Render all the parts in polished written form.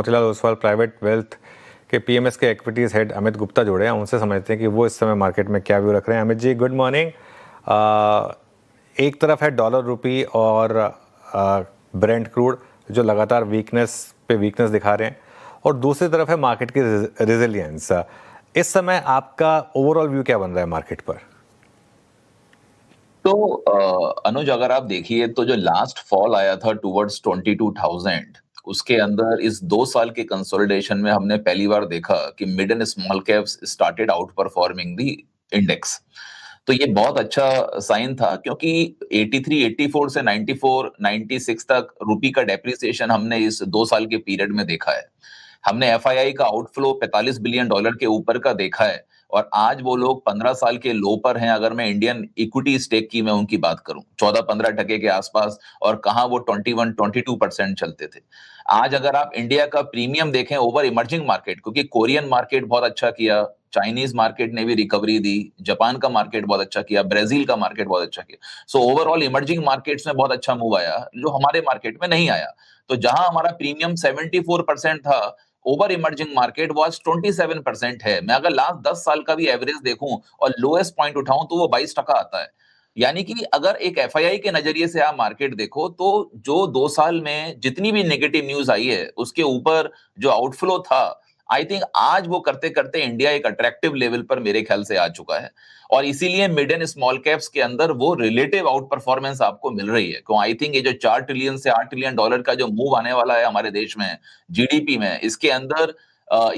Motilal Oswal private wealth के PMS के equities head Amit Gupta जुड़े हैं, उनसे समझते हैं कि वो इस समय मार्केट में क्या व्यू रख रहे हैं। Amit ji, good morning. एक तरफ है डॉलर रुपी और ब्रेंट क्रूड जो लगातार वीकनेस दिखा रहे हैं, और दूसरी तरफ है मार्केट की रेजिलियंस। इस समय आपका ओवरऑल व्यू क्या बन रहा है मार्केट पर? तो अनुज, अगर आप देखिए तो जो लास्ट फॉल आया था टुवर्ड्स 22,000, उसके अंदर इस 2 साल के कंसोलिडेशन में हमने पहली बार देखा कि mid and small caps started out performing the index. तो ये बहुत अच्छा साइन था, क्योंकि 83, 84 से 94, 96 तक रुपी का डेप्रिसिएशन हमने इस 2 साल के पीरियड में देखा है। हमने एफआईआई का आउटफ्लो $45 बिलियन के ऊपर का देखा है, और आज वो लोग 15 साल के लो पर हैं। अगर मैं इंडियन इक्विटी स्टेक की मैं उनकी बात करूं, 14-15% के आसपास, और कहां वो 21-22% चलते थे। आज अगर आप इंडिया का प्रीमियम देखें ओवर इमर्जिंग मार्केट, क्योंकि कोरियन मार्केट बहुत अच्छा किया, चाइनीज मार्केट ने भी रिकवरी दी, जापान का मार्केट बहुत अच्छा किया, ब्राजील का मार्केट बहुत अच्छा किया। सो ओवरऑल इमर्जिंग मार्केट्स में बहुत अच्छा मूव आया, जो हमारे मार्केट में नहीं आया। तो जहां हमारा प्रीमियम 74% था, ओवर इमर्जिंग मार्केट वाज 27% है। मैं अगर लास्ट 10 साल का भी एवरेज देखूं और लोएस्ट पॉइंट उठाऊं तो वो 22% आता है। यानी कि अगर एक एफआईआई के नजरिए से आप मार्केट देखो, तो जो 2 साल में जितनी भी नेगेटिव न्यूज आई है उसके ऊपर जो आउटफ्लो था, आई थिंक आज वो करते करते इंडिया एक अट्रैक्टिव लेवल पर मेरे ख्याल से आ चुका है। और इसीलिए मिड एंड स्मॉल कैप्स के अंदर वो रिलेटिव आउट परफॉर्मेंस आपको मिल रही है। क्यों? आई थिंक ये जो $4 ट्रिलियन से $8 ट्रिलियन का जो मूव आने वाला है हमारे देश में जीडीपी में, इसके अंदर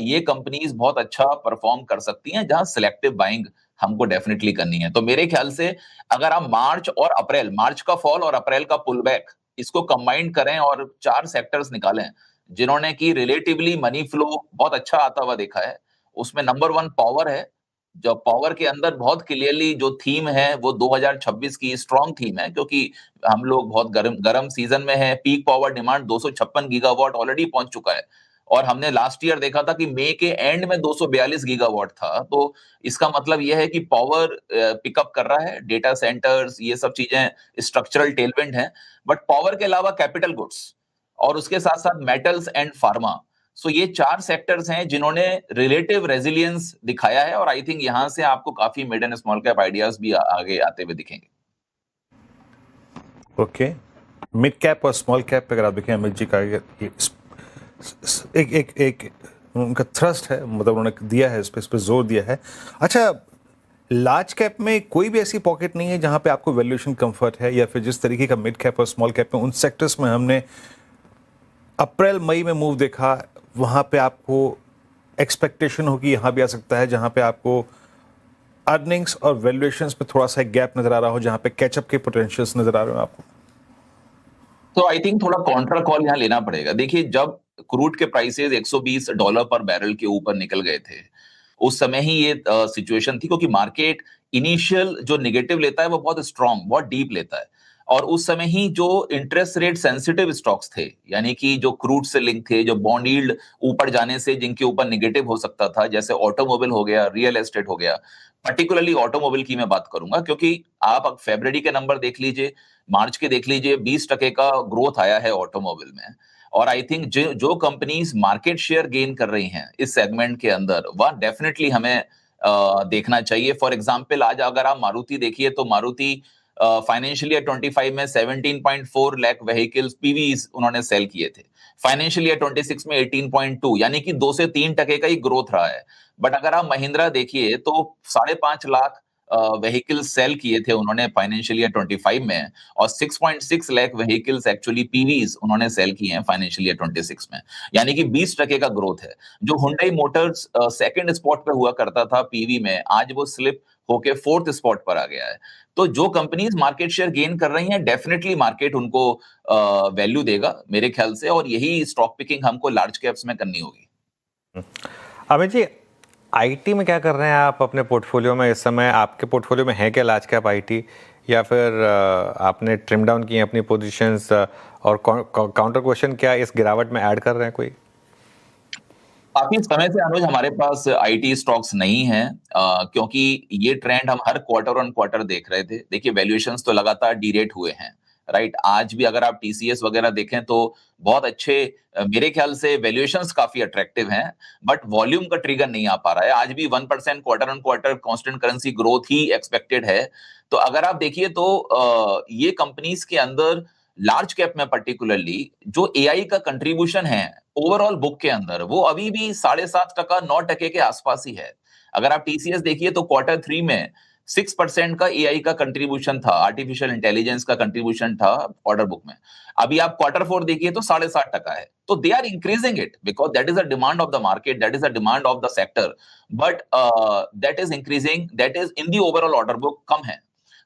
ये कंपनीज बहुत अच्छा परफॉर्म कर सकती हैं, जहां सिलेक्टिव बाइंग हमको डेफिनेटली करनी है। तो मेरे ख्याल से अगर आप मार्च का फॉल और अप्रैल का पुल बैक, इसको कंबाइन करें और 4 सेक्टर्स निकालें जिन्होंने की रिलेटिवली मनी फ्लो बहुत अच्छा आता हुआ देखा है, उसमें नंबर 1 पावर है। जो पावर के अंदर बहुत क्लियरली जो थीम है वो 2026 की स्ट्रॉन्ग थीम है, क्योंकि हम लोग बहुत गर्म सीजन में है। Peak power demand 256 gigawatt already पहुंच चुका है, और हमने लास्ट ईयर देखा था कि मई के एंड में 242 गीगावाट था। तो इसका मतलब यह है कि पावर पिकअप कर रहा है, डेटा सेंटर्स, ये सब चीजें स्ट्रक्चरल टेलविंड हैं। बट पावर के अलावा कैपिटल गुड्स और उसके साथ साथ मेटल्स एंड फार्मा, सो ये 4 सेक्टर्स हैं जिन्होंने रिलेटिव रेजिलियंस दिखाया है, और आई थिंक यहां से आपको काफी mid and small cap ideas भी आगे आते हुए दिखेंगे। ओके, मिड कैप और स्मॉल कैप पे अगर आप देखें, अमित जी का एक एक एक उनका थ्रस्ट है, मतलब उन्होंने दिया है, इस पे जोर दिया है। अच्छा, लार्ज कैप में कोई भी ऐसी पॉकेट नहीं है जहां पे आपको वैल्यूएशन कंफर्ट है, या फिर जिस तरीके का मिड कैप और स्मॉल कैप में उन सेक्टर्स में हमने अप्रैल मई में मूव देखा, वहां पे आपको एक्सपेक्टेशन होगी यहां भी आ सकता है, जहां पे आपको अर्निंग्स और वैल्यूएशंस पे थोड़ा सा एक गैप नजर आ रहा हो, जहां पे कैचअप के पोटेंशियल्स नजर आ रहे हो आपको? तो आई थिंक थोड़ा कॉन्ट्रा कॉल यहाँ लेना पड़ेगा। देखिए, जब क्रूड के प्राइसेस $120 पर बैरल के ऊपर निकल गए थे, उस समय ही ये सिचुएशन थी, क्योंकि मार्केट इनिशियल जो नेगेटिव लेता है वो बहुत स्ट्रांग, बहुत डीप लेता है। और उस समय ही जो इंटरेस्ट रेट सेंसिटिव स्टॉक्स थे, यानी कि जो क्रूड से लिंक थे, जो बॉन्ड यील्ड ऊपर जाने से जिनके ऊपर नेगेटिव हो सकता था, जैसे ऑटोमोबाइल हो गया, रियल एस्टेट हो गया। पर्टिकुलरली ऑटोमोबाइल की मैं बात करूंगा, क्योंकि आप अब फरवरी के नंबर देख लीजिए, मार्च के देख लीजिए, 20% का ग्रोथ आया है ऑटोमोबाइल में। और आई थिंक जो कंपनीज मार्केट शेयर गेन कर रही हैं इस सेगमेंट के अंदर, वह डेफिनेटली हमें देखना चाहिए। फॉर एग्जांपल, आज अगर आप मारुति देखिए, तो मारुति फाइनेंशियल ईयर 25 में 17.4 लाख व्हीकल्स पीवीज उन्होंने सेल किए थे। फाइनेंशियल ईयर 26 में 18.2, यानी कि 2 से 3% का ही ग्रोथ रहा है। बट अगर आप महिंद्रा देखिए तो 5.5 लाख व्हीकल्स सेल किए थे उन्होंने फाइनेंशियल ईयर 25 में, और 6.6 लाख व्हीकल्स एक्चुअली पीवीज उन्होंने सेल किए हैं फाइनेंशियल ईयर 26 में, यानी कि 20% का ग्रोथ है। जो हुंडई मोटर्स सेकंड स्पॉट पे हुआ करता था पीवी में, आज वो स्लिप होके 4th स्पॉट पर आ गया है। तो जो कंपनीज मार्केट शेयर गेन कर रही हैं, डेफिनेटली मार्केट उनको वैल्यू देगा मेरे ख्याल से, और यही स्टॉक पिकिंग हमको लार्ज कैप्स में करनी होगी। अमित जी, आईटी में क्या कर रहे हैं आप अपने पोर्टफोलियो में इस समय? आपके पोर्टफोलियो में है क्या लार्ज कैप आईटी, या फिर आपने ट्रिम डाउन की अपनी पोजीशंस, और काउंटर क्वेश्चन, क्या इस गिरावट में ऐड कर रहे हैं कोई? काफी समय से अनुज हमारे पास आईटी स्टॉक्स नहीं है, क्योंकि ये ट्रेंड हम हर क्वार्टर ऑन क्वार्टर देख रहे थे। देखिए, वैल्यूएशंस तो लगातार डीरेट हुए हैं। राइट? आज भी अगर आप टीसीएस वगैरह देखें तो बहुत अच्छे मेरे ख्याल से वैल्यूएशंस काफी अट्रैक्टिव हैं, बट वॉल्यूम का ट्रिगर नहीं आ पा रहा है। आज भी 1% quarter on quarter constant currency growth he expected है। तो अगर आप देखिए तो ये कंपनीज के अंदर लार्ज कैप में पर्टिकुलरली जो एआई का कंट्रीब्यूशन है ओवरऑल बुक के अंदर, वो अभी भी 7.5%, 9% के आसपास ही है। अगर आप टीसीएस देखिए तो क्वार्टर 3 में 6% का एआई का कंट्रीब्यूशन था, आर्टिफिशियल इंटेलिजेंस का कंट्रीब्यूशन था ऑर्डर बुक में। अभी आप क्वार्टर 4 देखिए तो 7.5% है। तो they are increasing it because that is the demand of the market, that is the demand of the sector, but that is increasing, that is in the overall order book कम है।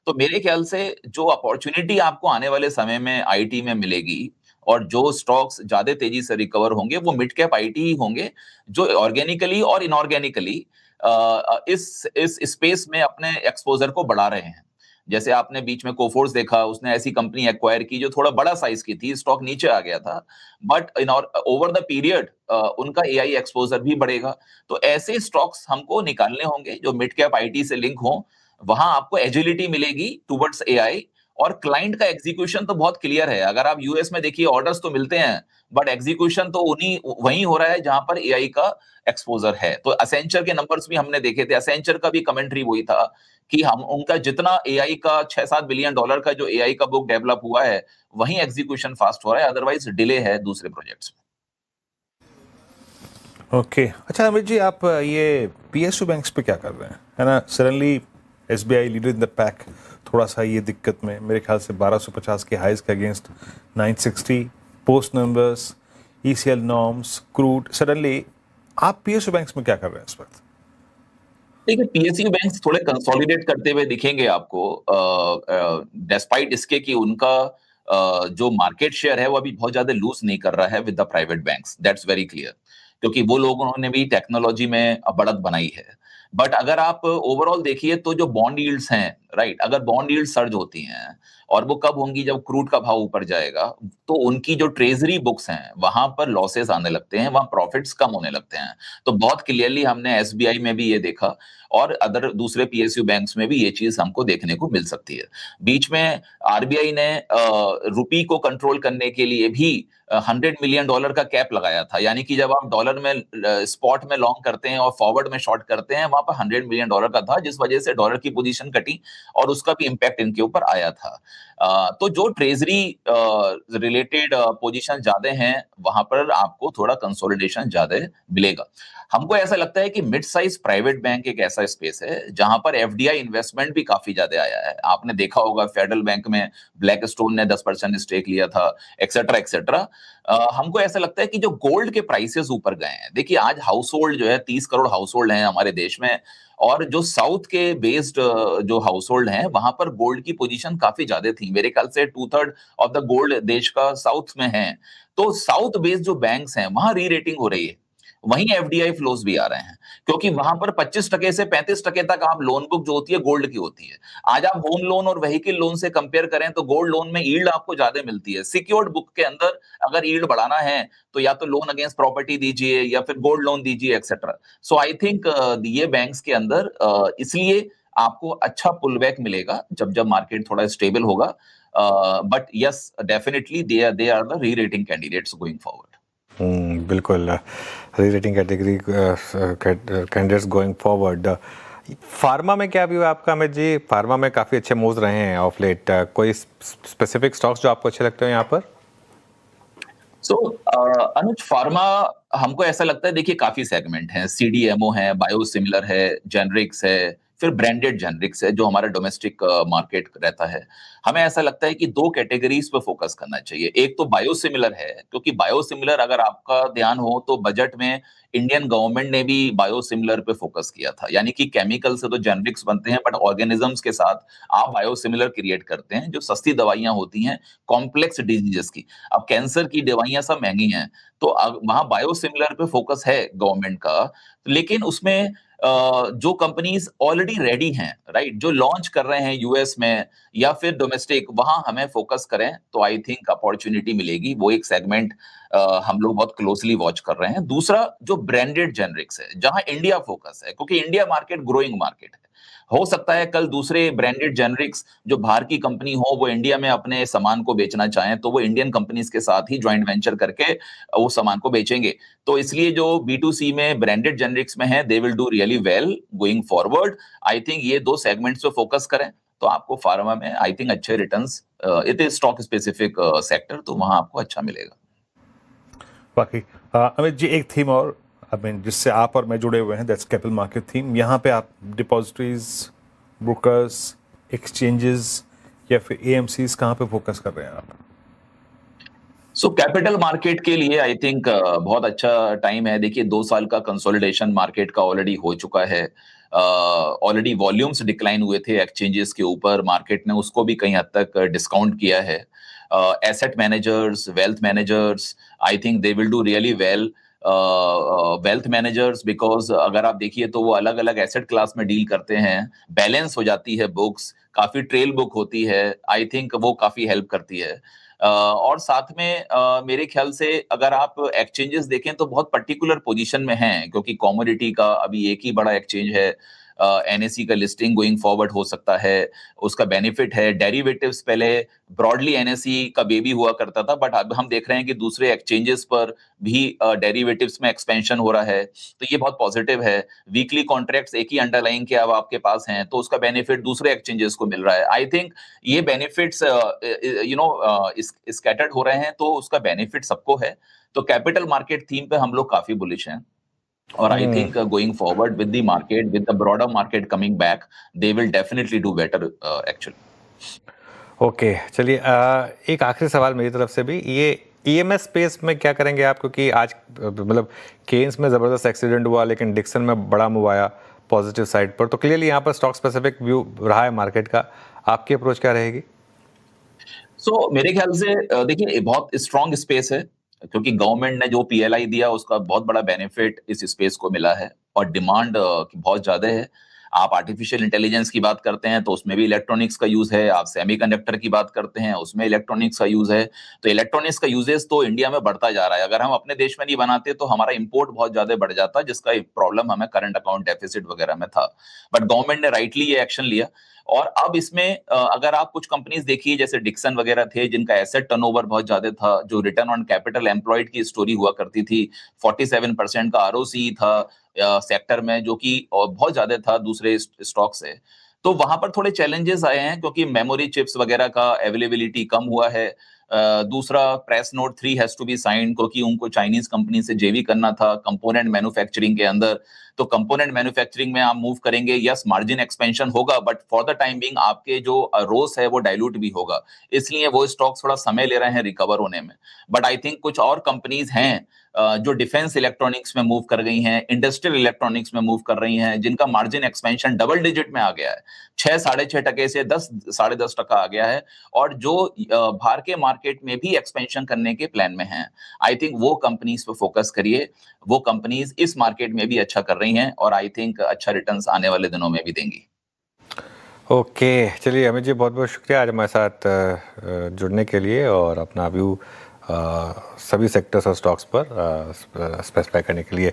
तो मेरे ख्याल से जो अपॉर्चुनिटी आपको आने वाले समय में आईटी में मिलेगी और जो स्टॉक्स ज्यादा तेजी से रिकवर होंगे वो मिड कैप आईटी ही होंगे, जो ऑर्गेनिकली और इनऑर्गेनिकली इस स्पेस में अपने एक्सपोजर को बढ़ा रहे हैं। जैसे आपने बीच में कोफोर्स देखा, उसने ऐसी कंपनी एक्वायर की जो थोड़ा बड़ा साइज की थी, स्टॉक नीचे आ गया था, but in over the period उनका एआई एक्सपोजर भी बढ़ेगा। तो ऐसे स्टॉक्स हमको निकालने होंगे जो मिड कैप आईटी से लिंक हो। वहां आपको एजिलिटी मिलेगी टुवर्ड्स एआई, और क्लाइंट का एग्जीक्यूशन तो बहुत क्लियर है। अगर आप यूएस में देखिए ऑर्डर्स तो मिलते हैं, बट एग्जीक्यूशन तो उन्हीं वहीं हो रहा है जहां पर एआई का एक्सपोजर है। तो असेंचर के नंबर्स भी हमने देखे थे, असेंचर का भी कमेंट्री वही था कि हम उनका जितना एआई का $6-7 बिलियन का जो एआई का बुक डेवलप हुआ है, वहीं एग्जीक्यूशन फास्ट हो रहा है, अदरवाइज डिले है दूसरे प्रोजेक्ट्स में। ओके अच्छा अमित जी, आप ये पीएसयू बैंक्स पे क्या कर रहे हैं, है ना? Suddenly SBI leader in the pack, थोड़ा सा ये दिक्कत में, मेरे ख्याल से 1250 के हाइज के against 960 post numbers, ECL norms, crude, suddenly आप पीएसयू बैंक्स में क्या कर रहे हैं इस वक्त? देखिए पीएसयू बैंक्स थोड़े कंसोलिडेट करते हुए दिखेंगे आपको, डिस्पाइट इसके कि उनका जो मार्केट शेयर है वो अभी बहुत ज्यादा लूज नहीं कर रहा है with the private banks, that's very clear, क्योंकि वो लोगों ने भी टेक्नोलॉजी में बढ़त बनाई है। बट अगर आप ओवरऑल देखिए तो जो बॉन्ड यील्ड्स हैं, राइट, अगर बॉन्ड यील्ड सर्ज होती हैं, और वो कब होंगी, जब क्रूड का भाव ऊपर जाएगा, तो उनकी जो ट्रेजरी बुक्स हैं वहां पर लॉसेस आने लगते हैं, वहां प्रॉफिट्स कम होने लगते हैं। तो बहुत क्लियरली हमने एसबीआई में भी ये देखा, और अदर दूसरे पीएसयू बैंक्स में भी ये चीज हमको देखने को मिल सकती है। बीच में आरबीआई ने रुपी को कंट्रोल करने के लिए भी $100 मिलियन का कैप लगाया था, यानी कि जब आप डॉलर में स्पॉट में लॉन्ग करते हैं और फॉरवर्ड में शॉर्ट करते हैं, वहां पर $100 मिलियन का था, जिस वजह से डॉलर की पोजीशन कटी और उसका भी इंपैक्ट इनके ऊपर आया था। तो जो ट्रेजरी रिलेटेड पोजीशन ज्यादा हैं, वहां पर आपको थोड़ा कंसोलिडेशन ज्यादा मिलेगा। हमको ऐसा लगता है कि मिड साइज प्राइवेट बैंक एक ऐसा स्पेस है जहां पर एफडीआई इन्वेस्टमेंट भी काफी ज्यादा आया है। आपने देखा होगा फेडरल बैंक में ब्लैक स्टोन ने 10% स्टेक लिया था, एक्सेट्रा एक्सेट्रा। हमको ऐसा लगता है कि जो गोल्ड के प्राइसेस ऊपर गए हैं, देखिए आज हाउस होल्ड जो है 30 करोड़ हाउस होल्ड है हमारे देश में, और जो साउथ के बेस्ड जो हाउस होल्ड हैं वहां पर गोल्ड की पोजीशन काफी ज्यादा थी। मेरे ख्याल से 2/3 ऑफ द गोल्ड देश का साउथ में है। तो साउथ बेस्ड जो बैंक्स हैं वहां री रेटिंग हो रही है, वहीं एफडीआई फ्लोज भी आ रहे हैं, क्योंकि वहां पर 25% से 35% तक आप लोन बुक जो होती है गोल्ड की होती है। आज आप होम लोन और व्हीकल लोन से कंपेयर करें तो गोल्ड लोन में यील्ड आपको ज्यादा मिलती है। सिक्योर्ड बुक के अंदर अगर यील्ड बढ़ाना है तो या तो लोन अगेंस्ट प्रॉपर्टी दीजिए या फिर गोल्ड लोन दीजिए एक्सेट्रा। सो आई थिंक ये बैंक्स के अंदर इसलिए आपको अच्छा पुल बैक मिलेगा जब जब मार्केट थोड़ा स्टेबल होगा। But yes, definitely they are the re rating candidates going forward. बिल्कुल, re rating category candidates going forward. Pharma में क्या व्यू है आपका अमित जी? फार्मा में काफ़ी अच्छे मूव्स रहे हैं ऑफ लेट। कोई स्पेसिफिक स्टॉक्स जो आपको अच्छे लगते हो यहाँ पर? सो अनुज, फार्मा हमको ऐसा लगता है, देखिए काफी सेगमेंट हैं, सीडीएमओ है, बायोसिमिलर है, जेनरिक्स है, फिर ब्रांडेड जेनरिक्स है जो हमारा डोमेस्टिक मार्केट रहता है। हमें ऐसा लगता है कि दो कैटेगरीज पे फोकस करना चाहिए। एक तो बायोसिमिलर है, क्योंकि बायोसिमिलर अगर आपका ध्यान हो तो बजट में इंडियन गवर्नमेंट ने भी बायोसिमिलर पे फोकस किया था, यानी कि केमिकल से तो जेनरिक्स बनते हैं, बट ऑर्गेनिजम्स के साथ आप बायोसिमिलर क्रिएट करते हैं जो सस्ती दवाइयां होती हैं कॉम्प्लेक्स डिजीजेस की। अब कैंसर की दवाइयां सब महंगी हैं, तो वहां बायोसिमिलर पे फोकस है गवर्नमेंट का। लेकिन उसमें जो कंपनीज ऑलरेडी रेडी हैं, राइट, जो लॉन्च कर रहे हैं यूएस में या फिर डोमेस्टिक, वहां हमें फोकस करें तो आई थिंक अपॉर्चुनिटी मिलेगी। वो एक सेगमेंट हम लोग बहुत क्लोजली वॉच कर रहे हैं। दूसरा जो ब्रांडेड जेनरिक्स है, जहां इंडिया फोकस है, क्योंकि इंडिया मार्केट ग्रोइंग मार्केट है, हो सकता है कल दूसरे ब्रांडेड जेनरिक्स जो बाहर की कंपनी हो वो इंडिया में अपने सामान को बेचना चाहें तो वो इंडियन कंपनीज के साथ ही जॉइंट वेंचर करके वो सामान को बेचेंगे। तो इसलिए जो B2C में ब्रांडेड जेनरिक्स में है they will do really well going forward. I think ये 2 सेगमेंट्स पे फोकस करें तो आपको फार्मा में आई थिंक अच्छे returns, it is stock specific sector, तो वहां आपको अच्छा मिलेगा। बाकी अमित जी एक थीम और आई मीन जिससे आप और मैं जुड़े हुए हैं, दैट्स कैपिटल मार्केट थीम। यहाँ पे आप डिपॉजिटरीज, ब्रोकर्स, एक्सचेंजेस या फिर AMCs कहाँ पे फोकस कर रहे हैं आप? सो कैपिटल मार्केट के लिए आई थिंक बहुत अच्छा टाइम है। देखिए 2 साल का कंसोलिडेशन मार्केट का ऑलरेडी हो चुका है। ऑलरेडी वॉल्यूम्स डिक्लाइन हुए थे एक्सचेंजेस के ऊपर, मार्केट ने उसको भी कहीं हद तक डिस्काउंट किया है। Asset managers, wealth managers, I think they will do really well. Wealth managers because अगर आप देखिए तो वो अलग अलग एसेट क्लास में डील करते हैं, बैलेंस हो जाती है बुक्स, काफी ट्रेल बुक होती है, आई थिंक वो काफी हेल्प करती है। और साथ में मेरे ख्याल से अगर आप एक्सचेंजेस देखें तो बहुत पर्टिकुलर पोजीशन में हैं, क्योंकि कमोडिटी का अभी एक ही बड़ा एक्सचेंज है। NSE का लिस्टिंग गोइंग फॉरवर्ड हो सकता है, उसका बेनिफिट है। डेरिवेटिव्स पहले ब्रॉडली NSE का बेबी हुआ करता था, बट अब हम देख रहे हैं कि दूसरे एक्सचेंजेस पर भी डेरिवेटिव्स में एक्सपेंशन हो रहा है, तो ये बहुत पॉजिटिव है। वीकली कॉन्ट्रैक्ट्स एक ही अंडरलाइंग के अब आपके पास हैं, तो उसका बेनिफिट दूसरे एक्सचेंजेस को मिल रहा है। आई थिंक ये बेनिफिट्स स्कैटर्ड हो रहे हैं, तो उसका बेनिफिट सबको है। तो कैपिटल मार्केट थीम पे हम लोग काफी बुलिश हैं, और I think going forward with the market, with the broader market coming back, they will definitely do better actually. Okay, चलिए एक आखिरी सवाल मेरी तरफ से भी, ये EMS स्पेस में क्या करेंगे आप? क्योंकि आज मतलब केन्स में ज़बरदस्त एक्सीडेंट हुआ, लेकिन डिक्सन में बड़ा मूव आया पॉजिटिव साइड पर, तो क्लियरली यहाँ पर स्टॉक स्पेसिफिक व्यू रहा है मार्केट का। आपकी अप्रोच क्या रहेगी? सो मेरे ख्याल से देखिए ये बहुत स्ट्रॉन्ग स्पेस है, क्योंकि गवर्नमेंट ने जो PLI दिया उसका बहुत बड़ा बेनिफिट इस स्पेस को मिला है, और डिमांड बहुत ज्यादा है। आप आर्टिफिशियल इंटेलिजेंस की बात करते हैं तो उसमें भी इलेक्ट्रॉनिक्स का यूज है, आप सेमीकंडक्टर की बात करते हैं उसमें इलेक्ट्रॉनिक्स का यूज है। तो इलेक्ट्रॉनिक्स का यूजेस तो इंडिया में बढ़ता जा रहा है। अगर हम अपने देश में नहीं बनाते तो हमारा इंपोर्ट बहुत ज्यादा बढ़ जाता, जिसका एक प्रॉब्लम हमें करंट अकाउंट डेफिसिट वगैरह में था। बट गवर्नमेंट ने राइटली ये एक्शन लिया, और अब इसमें अगर आप कुछ कंपनीज देखिए जैसे डिक्सन वगैरह थे जिनका एसेट टर्नओवर बहुत ज्यादा था, जो रिटर्न ऑन कैपिटल एम्प्लॉयड की स्टोरी हुआ करती थी, 47% का ROCE था सेक्टर में, जो कि बहुत ज्यादा था दूसरे स्टॉक से। तो वहां पर थोड़े चैलेंजेस आए हैं, क्योंकि मेमोरी चिप्स वगैरह का अवेलेबिलिटी कम हुआ है। दूसरा, press note 3 has to be signed, क्योंकि उनको चाइनीज कंपनी से JV करना था कंपोनेंट मैन्युफैक्चरिंग के अंदर। तो कंपोनेंट मैन्युफैक्चरिंग में आप मूव करेंगे, यस मार्जिन एक्सपेंशन होगा, but for the time being आपके जो रोस है वो डाइल्यूट भी होगा, इसलिए वो स्टॉक थोड़ा समय ले रहे हैं रिकवर होने में। बट आई थिंक कुछ और कंपनीज हैं जो डिफेंस इलेक्ट्रॉनिक्स में मूव कर गई हैं, इंडस्ट्रियल इलेक्ट्रॉनिक्स में मूव कर रही हैं, जिनका मार्जिन एक्सपेंशन डबल डिजिट में आ गया है, 6-6.5% से 10-10.5% आ गया है, और जो बाहर के मार्केट में भी एक्सपेंशन करने के प्लान में हैं। आई थिंक वो कंपनीज पे फोकस करिए, वो कंपनीज इस मार्केट में भी अच्छा कर रही हैं, और आई थिंक अच्छा रिटर्न्स आने वाले दिनों में भी देंगी। ओके, चलिए अमित जी बहुत बहुत शुक्रिया आज हमारे साथ जुड़ने के लिए और अपना व्यू सभी सेक्टर्स और स्टॉक्स पर स्पेसिफाई करने के लिए।